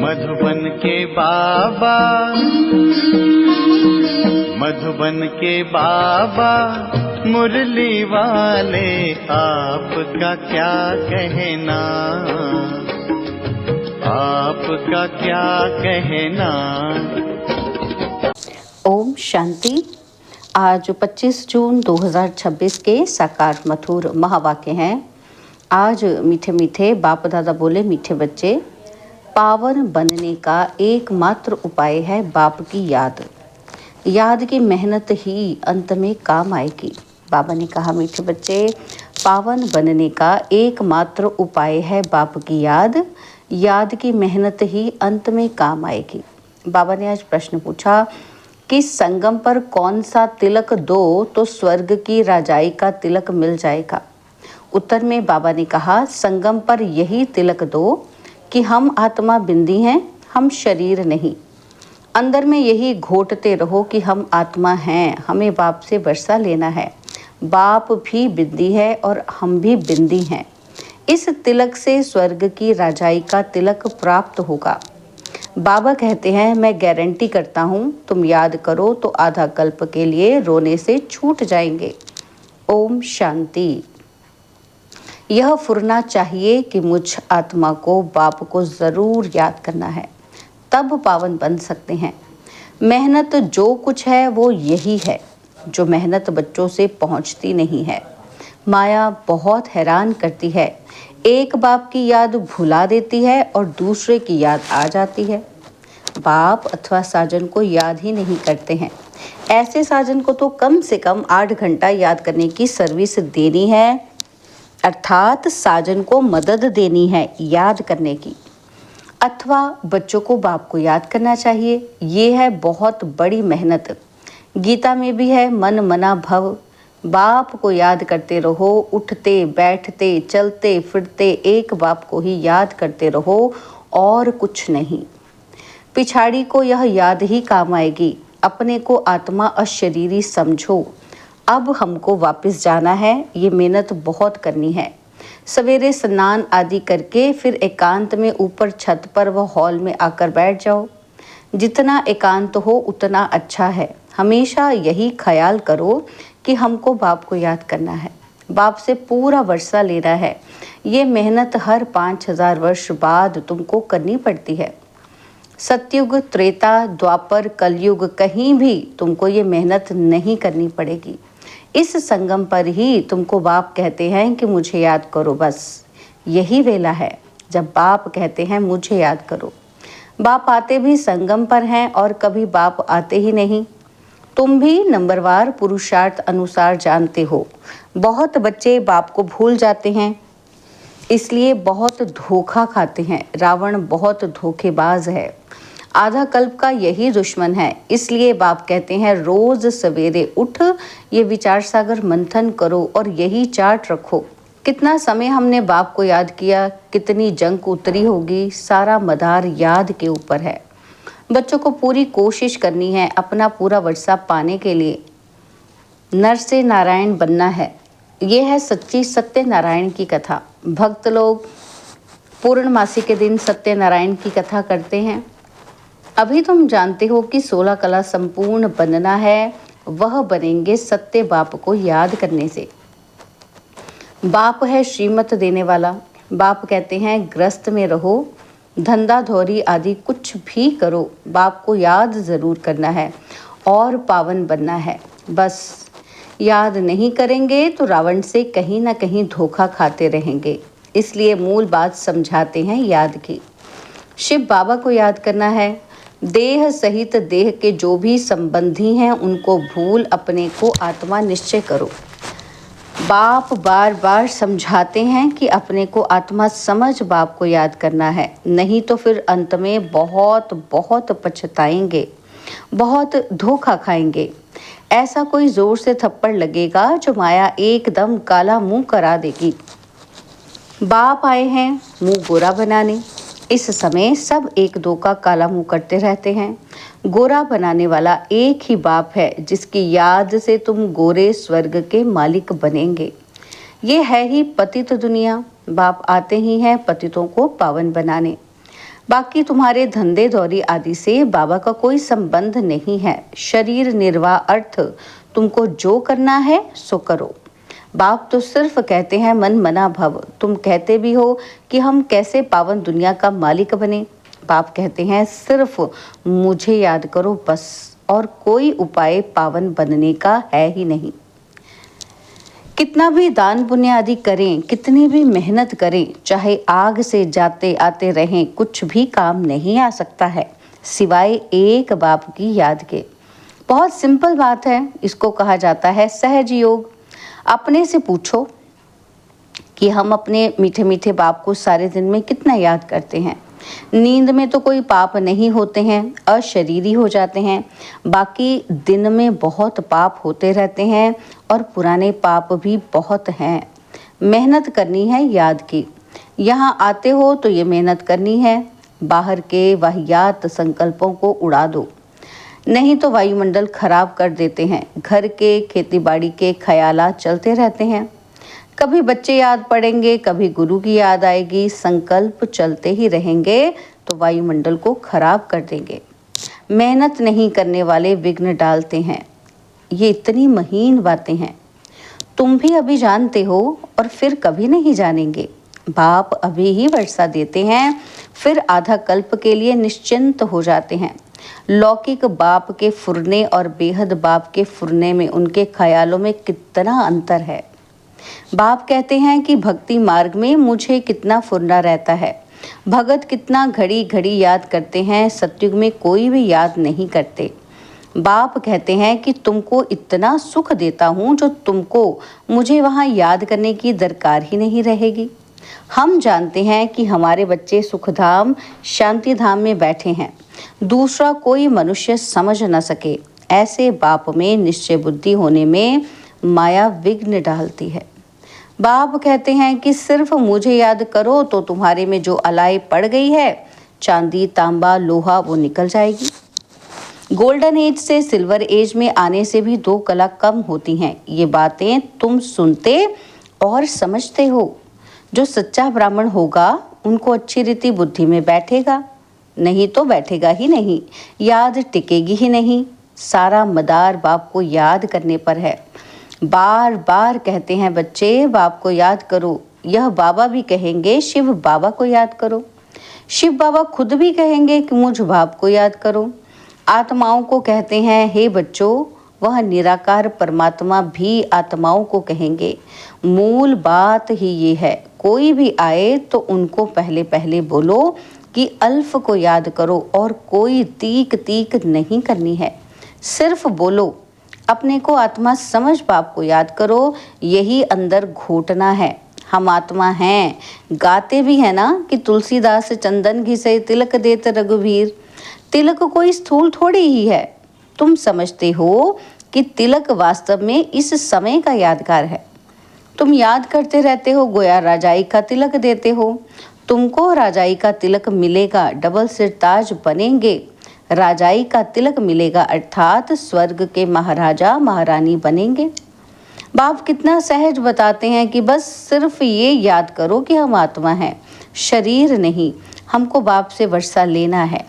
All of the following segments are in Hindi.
मधुबन के बाबा, मधुबन के बाबा मुरली वाले, आपका क्या कहना, आपका क्या कहना। ओम शांति। आज 25 जून 2026 के साकार मधुर महावाक्य हैं। आज मीठे मीठे बाप दादा बोले, मीठे बच्चे, पावन बनने का एकमात्र उपाय है बाप की याद। याद की मेहनत ही अंत में काम आएगी। बाबा ने कहा, मीठे बच्चे, पावन बनने का एकमात्र उपाय है बाप की याद। याद की मेहनत ही अंत में काम आएगी। बाबा ने आज प्रश्न पूछा कि संगम पर कौन सा तिलक दो तो स्वर्ग की राजाई का तिलक मिल जाएगा। उत्तर में बाबा ने कहा, संगम पर यही तिलक दो कि हम आत्मा बिंदी हैं, हम शरीर नहीं। अंदर में यही घोटते रहो कि हम आत्मा हैं, हमें बाप से वर्षा लेना है। बाप भी बिंदी है और हम भी बिंदी हैं। इस तिलक से स्वर्ग की राजाई का तिलक प्राप्त होगा। बाबा कहते हैं, मैं गारंटी करता हूँ, तुम याद करो तो आधा कल्प के लिए रोने से छूट जाएंगे। ओम शांति। यह फुरना चाहिए कि मुझ आत्मा को, बाप को ज़रूर याद करना है, तब पावन बन सकते हैं। मेहनत जो कुछ है वो यही है, जो मेहनत बच्चों से पहुँचती नहीं है। माया बहुत हैरान करती है, एक बाप की याद भुला देती है और दूसरे की याद आ जाती है। बाप अथवा साजन को याद ही नहीं करते हैं। ऐसे साजन को तो कम से कम 8 घंटा याद करने की सर्विस देनी है, अर्थात साजन को मदद देनी है याद करने की। अथवा बच्चों को बाप को याद करना चाहिए। ये है बहुत बड़ी मेहनत। गीता में भी है, मन मना भव। बाप को याद करते रहो, उठते बैठते चलते फिरते एक बाप को ही याद करते रहो और कुछ नहीं। पिछाड़ी को यह याद ही काम आएगी। अपने को आत्मा अशरीरी समझो। अब हमको वापस जाना है, ये मेहनत बहुत करनी है। सवेरे स्नान आदि करके फिर एकांत में ऊपर छत पर व हॉल में आकर बैठ जाओ। जितना एकांत हो उतना अच्छा है। हमेशा यही ख्याल करो कि हमको बाप को याद करना है, बाप से पूरा वर्षा लेना है। ये मेहनत हर 5000 वर्ष बाद तुमको करनी पड़ती है। सतयुग, त्रेता, द्वापर, कलयुग, कहीं भी तुमको ये मेहनत नहीं करनी पड़ेगी। इस संगम पर ही तुमको बाप कहते हैं कि मुझे याद करो। बस यही वेला है जब बाप कहते हैं मुझे याद करो। बाप आते भी संगम पर हैं और कभी बाप आते ही नहीं। तुम भी नंबरवार पुरुषार्थ अनुसार जानते हो। बहुत बच्चे बाप को भूल जाते हैं, इसलिए बहुत धोखा खाते हैं। रावण बहुत धोखेबाज है, आधा कल्प का यही दुश्मन है। इसलिए बाप कहते हैं, रोज सवेरे उठ ये विचार सागर मंथन करो और यही चार्ट रखो। कितना समय हमने बाप को याद किया, कितनी जंग उतरी होगी, सारा मदार याद के ऊपर है। बच्चों को पूरी कोशिश करनी है अपना पूरा वर्षा पाने के लिए। नर से नारायण बनना है। ये है सच्ची सत्यनारायण की कथा। भक्त लोग पूर्णमासी के दिन सत्यनारायण की कथा करते हैं। अभी तुम जानते हो कि 16 कला संपूर्ण बनना है, वह बनेंगे सत्य बाप को याद करने से। बाप है श्रीमत देने वाला। बाप कहते हैं, ग्रस्त में रहो, धंधा धौरी आदि कुछ भी करो, बाप को याद ज़रूर करना है और पावन बनना है। बस याद नहीं करेंगे तो रावण से कहीं ना कहीं धोखा खाते रहेंगे। इसलिए मूल बात समझाते हैं याद की। शिव बाबा को याद करना है। देह सहित देह के जो भी संबंधी हैं उनको भूल अपने को आत्मा निश्चय करो। बाप बार बार समझाते हैं कि अपने को आत्मा समझ बाप को याद करना है, नहीं तो फिर अंत में बहुत बहुत पछताएंगे, बहुत धोखा खाएंगे। ऐसा कोई जोर से थप्पड़ लगेगा जो माया एकदम काला मुंह करा देगी। बाप आए हैं मुंह गोरा बनाने। इस समय सब एक दो का काला मुंह करते रहते हैं। गोरा बनाने वाला एक ही बाप है, जिसकी याद से तुम गोरे स्वर्ग के मालिक बनेंगे। ये है ही पतित दुनिया। बाप आते ही हैं पतितों को पावन बनाने। बाकी तुम्हारे धंधे दौरी आदि से बाबा का कोई संबंध नहीं है। शरीर निर्वाह अर्थ तुमको जो करना है सो करो। बाप तो सिर्फ कहते हैं मन मना भव। तुम कहते भी हो कि हम कैसे पावन दुनिया का मालिक बने। बाप कहते हैं सिर्फ मुझे याद करो बस, और कोई उपाय पावन बनने का है ही नहीं। कितना भी दान पुण्य आदि करें, कितनी भी मेहनत करें, चाहे आग से जाते आते रहें, कुछ भी काम नहीं आ सकता है सिवाय एक बाप की याद के। बहुत सिंपल बात है, इसको कहा जाता है सहज योग। अपने से पूछो कि हम अपने मीठे मीठे बाप को सारे दिन में कितना याद करते हैं। नींद में तो कोई पाप नहीं होते हैं, अशरीरी हो जाते हैं। बाकी दिन में बहुत पाप होते रहते हैं और पुराने पाप भी बहुत हैं। मेहनत करनी है याद की। यहाँ आते हो तो ये मेहनत करनी है, बाहर के वाहियात संकल्पों को उड़ा दो, नहीं तो वायुमंडल खराब कर देते हैं। घर के खेतीबाड़ी के ख्यालात चलते रहते हैं। कभी बच्चे याद पड़ेंगे, कभी गुरु की याद आएगी। संकल्प चलते ही रहेंगे तो वायुमंडल को खराब कर देंगे। मेहनत नहीं करने वाले विघ्न डालते हैं। ये इतनी महीन बातें हैं, तुम भी अभी जानते हो और फिर कभी नहीं जानेंगे। बाप अभी ही वर्षा देते हैं, फिर आधा कल्प के लिए निश्चिंत हो जाते हैं। लौकिक बाप के फुरने और बेहद बाप के फुरने में उनके ख्यालों में कितना अंतर है। बाप कहते हैं कि भक्ति मार्ग में मुझे कितना फुरना रहता है। भगत कितना घड़ी घड़ी याद करते हैं, सतयुग में कोई भी याद नहीं करते। बाप कहते हैं कि तुमको इतना सुख देता हूँ जो तुमको मुझे वहाँ याद करने की दरकार ही नहीं रहेगी। हम जानते हैं कि हमारे बच्चे सुखधाम शांति धाम में बैठे हैं, दूसरा कोई मनुष्य समझ न सके। ऐसे बाप में निश्चय बुद्धि होने में माया विघ्न डालती है। बाप कहते हैं कि सिर्फ मुझे याद करो तो तुम्हारे में जो अलाई पड़ गई है, चांदी तांबा लोहा, वो निकल जाएगी। गोल्डन एज से सिल्वर एज में आने से भी 2 कला कम होती हैं। ये बातें तुम सुनते और समझते हो। जो सच्चा ब्राह्मण होगा उनको अच्छी रीति बुद्धि में बैठेगा, नहीं तो बैठेगा ही नहीं, याद टिकेगी ही नहीं। सारा मदार बाप को याद करने पर है। बार बार कहते हैं बच्चे बाप को याद करो। यह बाबा भी कहेंगे शिव बाबा को याद करो। शिव बाबा खुद भी कहेंगे कि मुझ बाप को याद करो। आत्माओं को कहते हैं हे बच्चों, वह निराकार परमात्मा भी आत्माओं को कहेंगे। मूल बात ही ये है, कोई भी आए तो उनको पहले पहले बोलो कि अल्फ को याद करो और कोई तीक तीक नहीं करनी है। सिर्फ बोलो अपने को आत्मा समझ बाप को याद करो, यही अंदर घोटना है। हम आत्मा हैं, गाते भी है ना कि तुलसीदास चंदन घिसे तिलक देत रघुवीर। तिलक कोई स्थूल थोड़ी ही है। तुम समझते हो कि तिलक वास्तव में इस समय का यादगार है। तुम याद करते रहते हो, गोया राजाई का तिलक देते हो। तुमको राजाई का तिलक मिलेगा, डबल सिर ताज बनेंगे। राजाई का तिलक मिलेगा अर्थात स्वर्ग के महाराजा महारानी बनेंगे। बाप कितना सहज बताते हैं कि बस सिर्फ ये याद करो कि हम आत्मा हैं, शरीर नहीं। हमको बाप से वर्षा लेना है।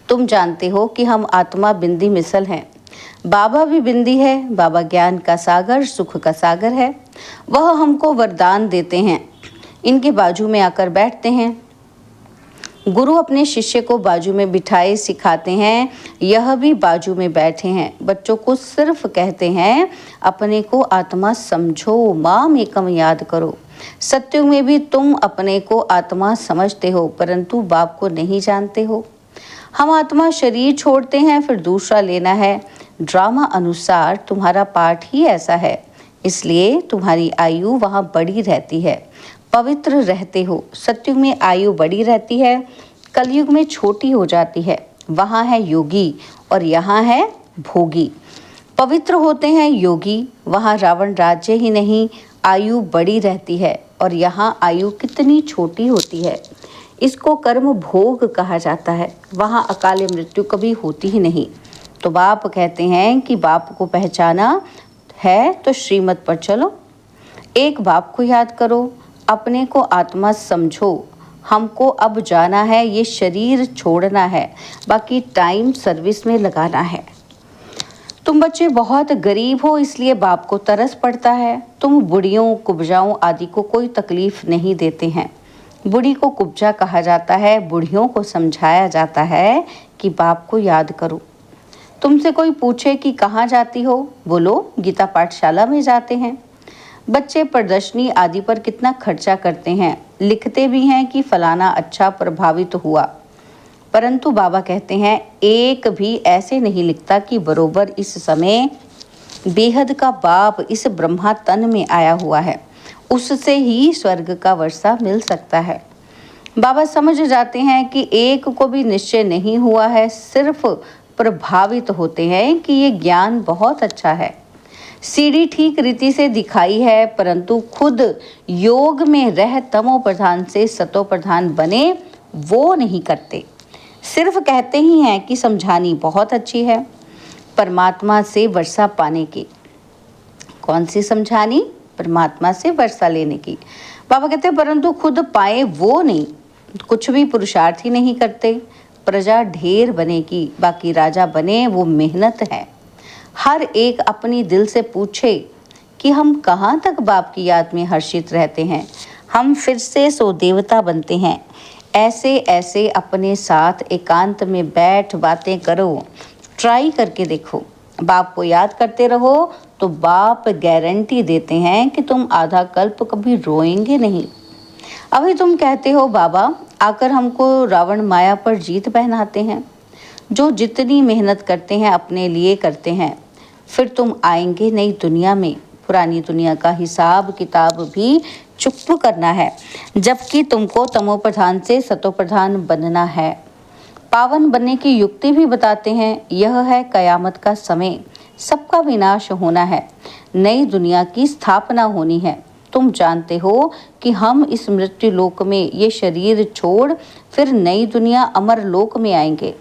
तुम जानते हो कि हम आत्मा बिंदी मिसल हैं। बाबा भी बिंदी है। बाबा ज्ञान का सागर, सुख का सागर है। वह हमको वरदान देते हैं, इनके बाजू में आकर बैठते हैं। गुरु अपने शिष्य को बाजू में बिठाए सिखाते हैं, यह भी बाजू में बैठे हैं। बच्चों को सिर्फ कहते हैं अपने को आत्मा समझो, माम एकम याद करो। सत्युग में भी तुम अपने को आत्मा समझते हो, परंतु बाप को नहीं जानते हो। हम आत्मा शरीर छोड़ते हैं, फिर दूसरा लेना है। ड्रामा अनुसार तुम्हारा पाठ ही ऐसा है, इसलिए तुम्हारी आयु वहाँ बड़ी रहती है, पवित्र रहते हो। सतयुग में आयु बड़ी रहती है, कलयुग में छोटी हो जाती है। वहाँ है योगी और यहाँ है भोगी। पवित्र होते हैं योगी, वहाँ रावण राज्य ही नहीं, आयु बड़ी रहती है, और यहाँ आयु कितनी छोटी होती है। इसको कर्म भोग कहा जाता है। वहाँ अकाल मृत्यु कभी होती ही नहीं। तो बाप कहते हैं कि बाप को पहचाना है तो श्रीमत पर चलो। एक बाप को याद करो, अपने को आत्मा समझो, हमको अब जाना है, ये शरीर छोड़ना है, बाकी टाइम सर्विस में लगाना है। तुम बच्चे बहुत गरीब हो इसलिए बाप को तरस पड़ता है। तुम बुढ़ियों कुब्जाओं आदि को कोई तकलीफ नहीं देते हैं। बुढ़ी को कुब्जा कहा जाता है। बुढ़ियों को समझाया जाता है कि बाप को याद करो। तुमसे कोई पूछे कि कहाँ जाती हो, बोलो गीता पाठशाला में जाते हैं। बच्चे प्रदर्शनी आदि पर कितना खर्चा करते हैं, लिखते भी हैं कि फलाना अच्छा प्रभावित हुआ, परंतु बाबा कहते हैं एक भी ऐसे नहीं लिखता कि बरोबर इस समय बेहद का बाप इस ब्रह्मा तन में आया हुआ है, उससे ही स्वर्ग का वर्षा मिल सकता है। बाबा समझ जाते हैं कि एक को भी निश्चय नहीं हुआ है, सिर्फ प्रभावित होते हैं कि ये ज्ञान बहुत अच्छा है। सीढ़ी ठीक रीति से दिखाई है, परंतु खुद योग में रह तमो प्रधान से सतो प्रधान बने वो नहीं करते, सिर्फ कहते ही हैं कि समझानी बहुत अच्छी है। परमात्मा से वर्षा पाने की। कौन सी समझानी? परमात्मा से वर्षा लेने की। बाबा कहते हैं परंतु खुद पाए वो नहीं, कुछ भी पुरुषार्थ ही नहीं करते। प्रजा ढेर बनेगी, बाकी राजा बने वो मेहनत है। हर एक अपनी दिल से पूछे कि हम कहाँ तक बाप की याद में हर्षित रहते हैं, हम फिर से सो देवता बनते हैं। ऐसे ऐसे अपने साथ एकांत में बैठ बातें करो, ट्राई करके देखो। बाप को याद करते रहो तो बाप गारंटी देते हैं कि तुम आधा कल्प कभी रोएंगे नहीं। अभी तुम कहते हो बाबा आकर हमको रावण माया पर जीत पहनाते हैं। जो जितनी मेहनत करते हैं अपने लिए करते हैं, फिर तुम आएंगे नई दुनिया में। पुरानी दुनिया का हिसाब किताब भी चुप करना है, जबकि तुमको तमो प्रधान से सतो प्रधान बनना है। पावन बनने की युक्ति भी बताते हैं। यह है कयामत का समय, सबका विनाश होना है, नई दुनिया की स्थापना होनी है। तुम जानते हो कि हम इस मृत्यु लोक में ये शरीर छोड़ फिर नई दुनिया अमर लोक में आएंगे।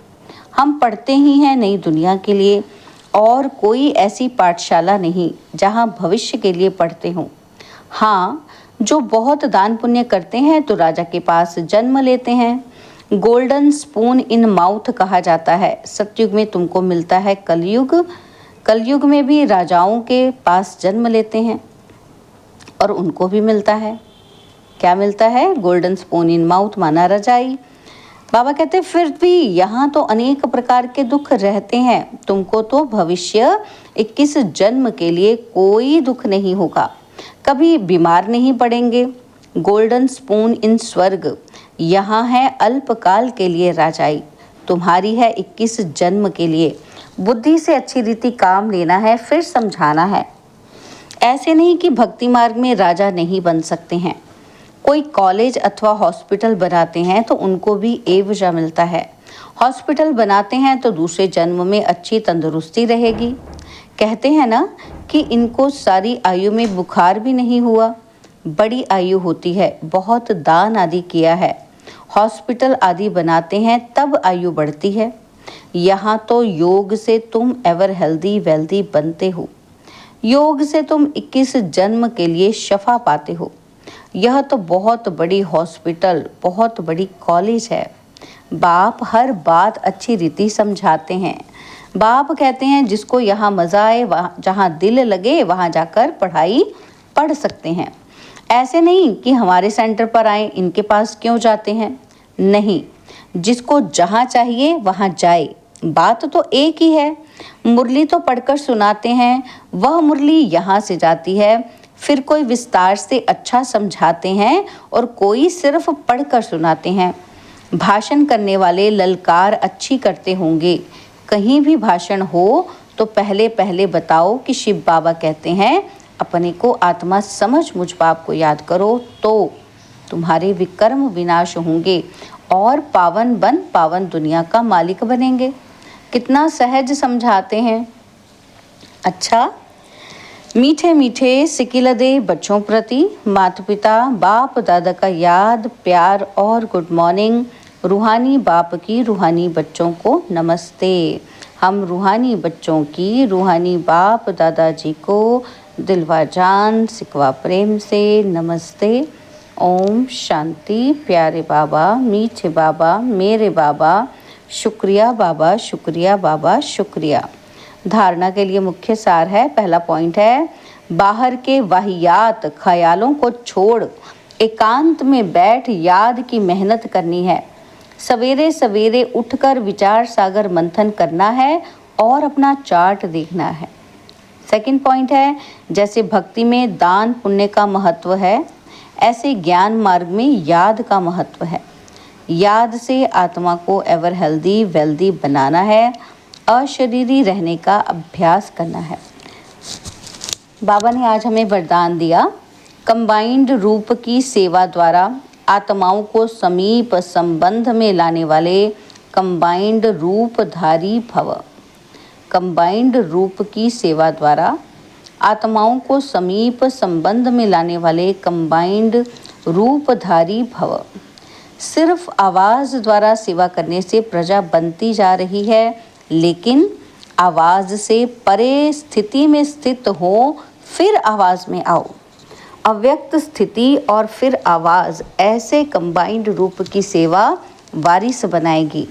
हम पढ़ते ही हैं नई दुनिया के लिए, और कोई ऐसी पाठशाला नहीं जहां भविष्य के लिए पढ़ते हों। हाँ, जो बहुत दान पुण्य करते हैं तो राजा के पास जन्म लेते हैं। गोल्डन स्पून इन माउथ कहा जाता है। सतयुग में तुमको मिलता है कलयुग। कलयुग में भी राजाओं के पास जन्म लेते हैं और उनको भी मिलता है, क्या मिलता है? गोल्डन स्पून इन माउथ माना रजाई। बाबा कहते फिर भी यहाँ तो अनेक प्रकार के दुख रहते हैं। तुमको तो भविष्य 21 जन्म के लिए कोई दुख नहीं होगा, कभी बीमार नहीं पड़ेंगे। गोल्डन स्पून इन स्वर्ग, यहाँ है अल्पकाल के लिए राजाई, तुम्हारी है 21 जन्म के लिए। बुद्धि से अच्छी रीति काम लेना है, फिर समझाना है। ऐसे नहीं कि भक्ति मार्ग में राजा नहीं बन सकते हैं। कोई कॉलेज अथवा हॉस्पिटल बनाते हैं तो उनको भी एवजा मिलता है। हॉस्पिटल बनाते हैं तो दूसरे जन्म में अच्छी तंदुरुस्ती रहेगी। कहते हैं ना कि इनको सारी आयु में बुखार भी नहीं हुआ। बड़ी आयु होती है, बहुत दान आदि किया है। हॉस्पिटल आदि बनाते हैं तब आयु बढ़ती है। यहाँ तो योग से तुम एवर हेल्दी वेल्दी बनते हो। योग से तुम 21 जन्म के लिए शफा पाते हो। यह तो बहुत बड़ी हॉस्पिटल, बहुत बड़ी कॉलेज है। बाप हर बात अच्छी रीति समझाते हैं। बाप कहते हैं जिसको यहाँ मज़ा आए, वहाँ जहाँ दिल लगे वहाँ जाकर पढ़ाई पढ़ सकते हैं। ऐसे नहीं कि हमारे सेंटर पर आए, इनके पास क्यों जाते हैं, नहीं, जिसको जहाँ चाहिए वहाँ जाए। बात तो एक ही है। मुरली तो पढ़कर सुनाते हैं, वह मुरली यहाँ से जाती है। फिर कोई विस्तार से अच्छा समझाते हैं और कोई सिर्फ पढ़कर सुनाते हैं। भाषण करने वाले ललकार अच्छी करते होंगे। कहीं भी भाषण हो तो पहले पहले बताओ कि शिव बाबा कहते हैं अपने को आत्मा समझ मुझ बाप को याद करो तो तुम्हारे विकर्म विनाश होंगे और पावन बन पावन दुनिया का मालिक बनेंगे। कितना सहज समझाते हैं। अच्छा, मीठे मीठे सिकिलदे बच्चों प्रति माता पिता बाप दादा का याद प्यार और गुड मॉर्निंग। रूहानी बाप की रूहानी बच्चों को नमस्ते। हम रूहानी बच्चों की रूहानी बाप दादाजी को दिलवा जान सिकवा प्रेम से नमस्ते। ओम शांति। प्यारे बाबा, मीठे बाबा, मेरे बाबा, शुक्रिया बाबा, शुक्रिया बाबा, शुक्रिया। धारणा के लिए मुख्य सार है, पहला पॉइंट है, बाहर के वाहियात ख्यालों को छोड़ एकांत में बैठ याद की मेहनत करनी है। सवेरे सवेरे उठकर विचार सागर मंथन करना है और अपना चार्ट देखना है। सेकंड पॉइंट है, जैसे भक्ति में दान पुण्य का महत्व है, ऐसे ज्ञान मार्ग में याद का महत्व है। याद से आत्मा को एवर हेल्दी वेल्दी बनाना है, अशरीरी रहने का अभ्यास करना है। बाबा ने आज हमें वरदान दिया, कंबाइंड रूप की सेवा द्वारा आत्माओं को समीप संबंध में लाने वाले कंबाइंड रूपधारी भव। कंबाइंड रूप की सेवा द्वारा आत्माओं को समीप संबंध में लाने वाले कंबाइंड रूपधारी भव। सिर्फ आवाज़ द्वारा सेवा करने से प्रजा बनती जा रही है, लेकिन आवाज़ से परे स्थिति में स्थित हो, फिर आवाज़ में आओ। अव्यक्त स्थिति और फिर आवाज़, ऐसे कंबाइंड रूप की सेवा वारिस बनाएगी।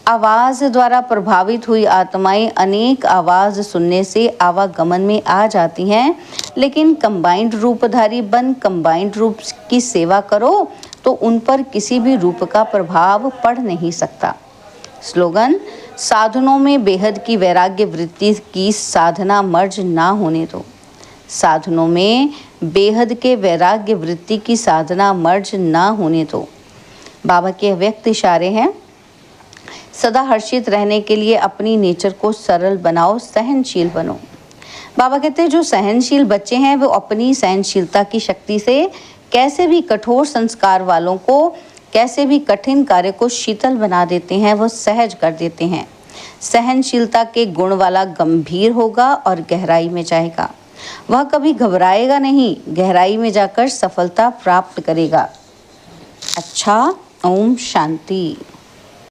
आवाज़ द्वारा प्रभावित हुई आत्माएं अनेक आवाज़ सुनने से आवागमन में आ जाती हैं, लेकिन कंबाइंड रूपधारी बन कंबाइंड रूप की सेवा करो तो उन पर किसी भी रूप का प्रभाव पड़ नहीं सकता। स्लोगन, साधनों में बेहद की वैराग्य वृत्ति की साधना मर्ज ना होने दो। साधनों में बेहद के वैराग्य वृत्ति की साधना मर्ज ना होने दो। बाबा के अव्यक्त इशारे हैं, सदा हर्षित रहने के लिए अपनी नेचर को सरल बनाओ, सहनशील बनो। बाबा कहते हैं जो सहनशील बच्चे हैं वो अपनी सहनशीलता की शक्ति से कैसे भी कठोर संस्कार वालों को, कैसे भी कठिन कार्य को शीतल बना देते हैं, वो सहज कर देते हैं। सहनशीलता के गुण वाला गंभीर होगा और गहराई में जाएगा। वह कभी घबराएगा नहीं, गहराई में जाकर सफलता प्राप्त करेगा। अच्छा, ओम शांति।